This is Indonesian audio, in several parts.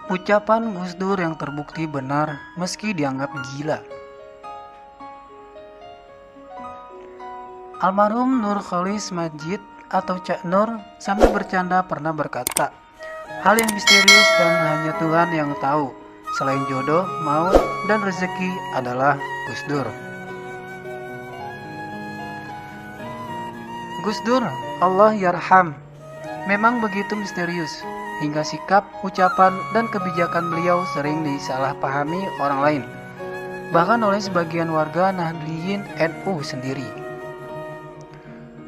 Ucapan Gus Dur yang terbukti benar meski dianggap gila. Almarhum Nur Khalis Majid atau Cak Nur sambil bercanda pernah berkata, hal yang misterius dan hanya Tuhan yang tahu, selain jodoh, maut, dan rezeki adalah Gus Dur. Gus Dur, Allah yarham, memang begitu misterius, hingga sikap, ucapan, dan kebijakan beliau sering disalahpahami orang lain, bahkan oleh sebagian warga Nahdliyin NU sendiri.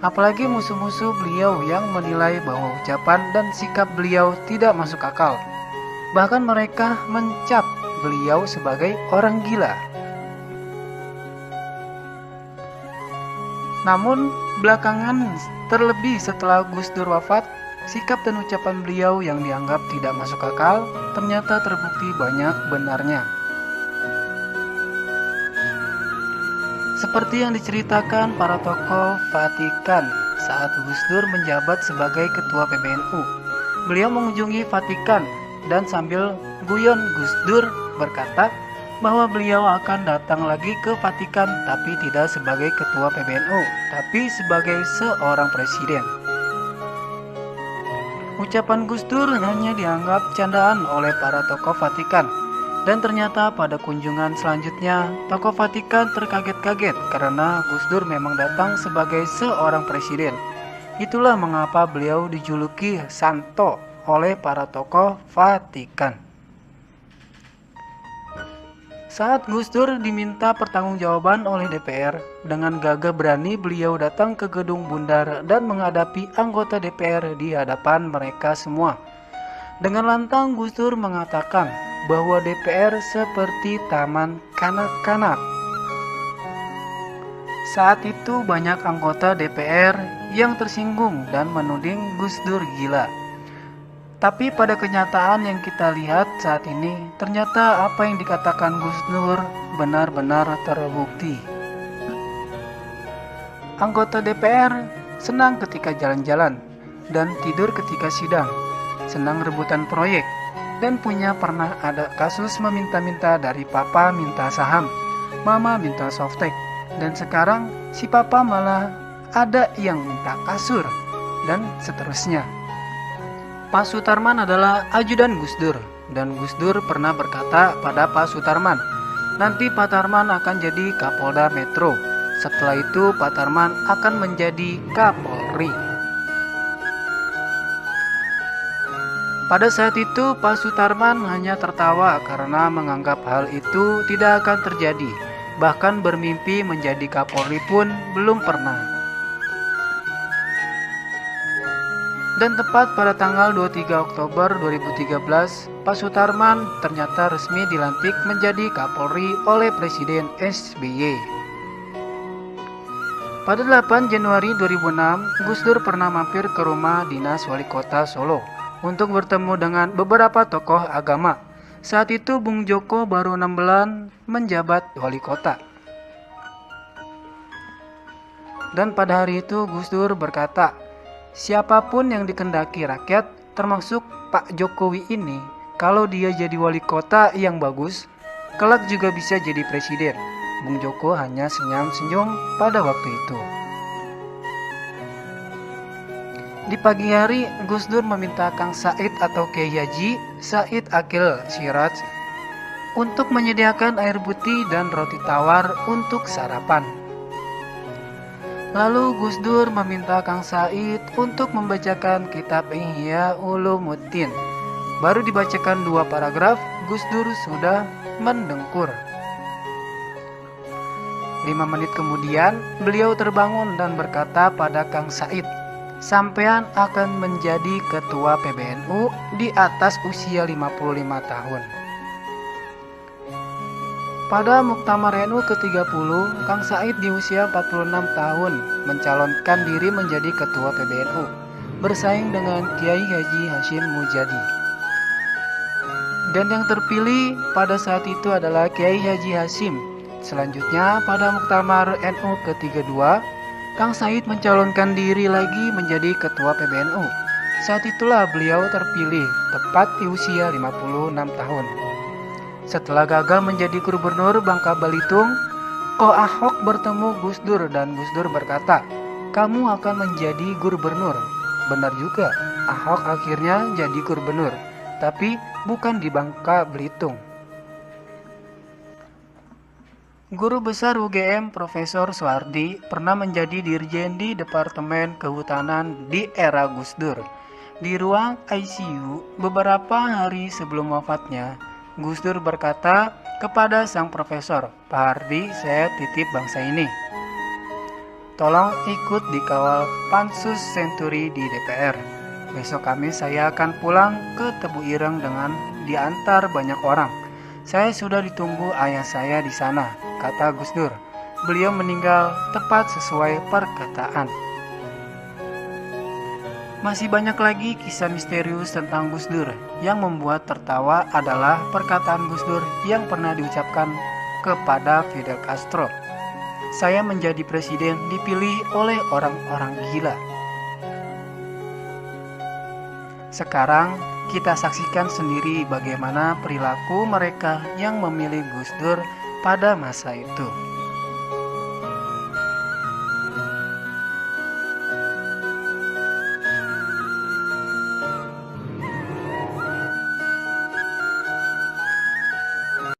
Apalagi musuh-musuh beliau yang menilai bahwa ucapan dan sikap beliau tidak masuk akal. Bahkan mereka mencap beliau sebagai orang gila. Namun, belakangan terlebih setelah Gus Dur wafat, sikap dan ucapan beliau yang dianggap tidak masuk akal ternyata terbukti banyak benarnya. Seperti yang diceritakan para tokoh Vatikan saat Gus Dur menjabat sebagai ketua PBNU. Beliau mengunjungi Vatikan dan sambil guyon Gus Dur berkata bahwa beliau akan datang lagi ke Vatikan tapi tidak sebagai ketua PBNU, tapi sebagai seorang presiden. Ucapan Gus Dur hanya dianggap candaan oleh para tokoh Vatikan. Dan ternyata pada kunjungan selanjutnya, tokoh Vatikan terkaget-kaget karena Gus Dur memang datang sebagai seorang presiden. Itulah mengapa beliau dijuluki Santo oleh para tokoh Vatikan. Saat Gus Dur diminta pertanggungjawaban oleh DPR, dengan gagah berani beliau datang ke gedung Bundar dan menghadapi anggota DPR di hadapan mereka semua. Dengan lantang Gus Dur mengatakan bahwa DPR seperti taman kanak-kanak. Saat itu banyak anggota DPR yang tersinggung dan menuding Gus Dur gila. Tapi pada kenyataan yang kita lihat saat ini, ternyata apa yang dikatakan Gus Dur benar-benar terbukti. Anggota DPR senang ketika jalan-jalan dan tidur ketika sidang, senang rebutan proyek, dan pernah ada kasus meminta-minta dari papa minta saham, mama minta softtek, dan sekarang si papa malah ada yang minta kasur, dan seterusnya. Pak Sutarman adalah ajudan Gus Dur, dan Gus Dur pernah berkata pada Pak Sutarman, nanti Pak Tarman akan jadi Kapolda Metro, setelah itu Pak Tarman akan menjadi Kapolri. Pada saat itu Pak Sutarman hanya tertawa karena menganggap hal itu tidak akan terjadi. Bahkan bermimpi menjadi Kapolri pun belum pernah. Dan tepat pada tanggal 23 Oktober 2013, Pak Sutarman ternyata resmi dilantik menjadi Kapolri oleh Presiden SBY. Pada 8 Januari 2006, Gus Dur pernah mampir ke rumah dinas wali kota Solo untuk bertemu dengan beberapa tokoh agama. Saat itu Bung Joko baru 6 bulan menjabat wali kota. Dan pada hari itu Gus Dur berkata, siapapun yang dikehendaki rakyat, termasuk Pak Jokowi ini, kalau dia jadi wali kota yang bagus, kelak juga bisa jadi presiden. Bung Joko hanya senyum-senyum pada waktu itu. Di pagi hari, Gus Dur meminta Kang Said atau Kiai Haji Said Akil Siraj untuk menyediakan air putih dan roti tawar untuk sarapan. Lalu Gus Dur meminta Kang Said untuk membacakan kitab Ihya Ulumuddin. Baru dibacakan 2 paragraf, Gus Dur sudah mendengkur. 5 menit kemudian, beliau terbangun dan berkata pada Kang Said, sampean akan menjadi ketua PBNU di atas usia 55 tahun. Pada Muktamar NU ke-30, Kang Said di usia 46 tahun mencalonkan diri menjadi ketua PBNU, bersaing dengan Kiai Haji Hashim Mujadi. Dan yang terpilih pada saat itu adalah Kiai Haji Hashim. Selanjutnya pada Muktamar NU ke-32, Kang Said mencalonkan diri lagi menjadi ketua PBNU. Saat itulah beliau terpilih tepat di usia 56 tahun. Setelah gagal menjadi gubernur Bangka Belitung, Ko Ahok bertemu Gus Dur dan Gus Dur berkata, "Kamu akan menjadi gubernur." Benar juga, Ahok akhirnya jadi gubernur, tapi bukan di Bangka Belitung. Guru besar UGM Profesor Soehardi pernah menjadi dirjen di Departemen Kehutanan di era Gus Dur. Di ruang ICU beberapa hari sebelum wafatnya, Gus Dur berkata kepada sang profesor, "Pak Hardi, saya titip bangsa ini. Tolong ikut dikawal Pansus Senturi di DPR. Besok Kamis saya akan pulang ke Tebu Ireng dengan diantar banyak orang. Saya sudah ditunggu ayah saya di sana," kata Gus Dur. Beliau meninggal tepat sesuai perkataan. Masih banyak lagi kisah misterius tentang Gus Dur. Yang membuat tertawa adalah perkataan Gus Dur yang pernah diucapkan kepada Fidel Castro. "Saya menjadi presiden dipilih oleh orang-orang gila." Sekarang kita saksikan sendiri bagaimana perilaku mereka yang memilih Gus Dur pada masa itu.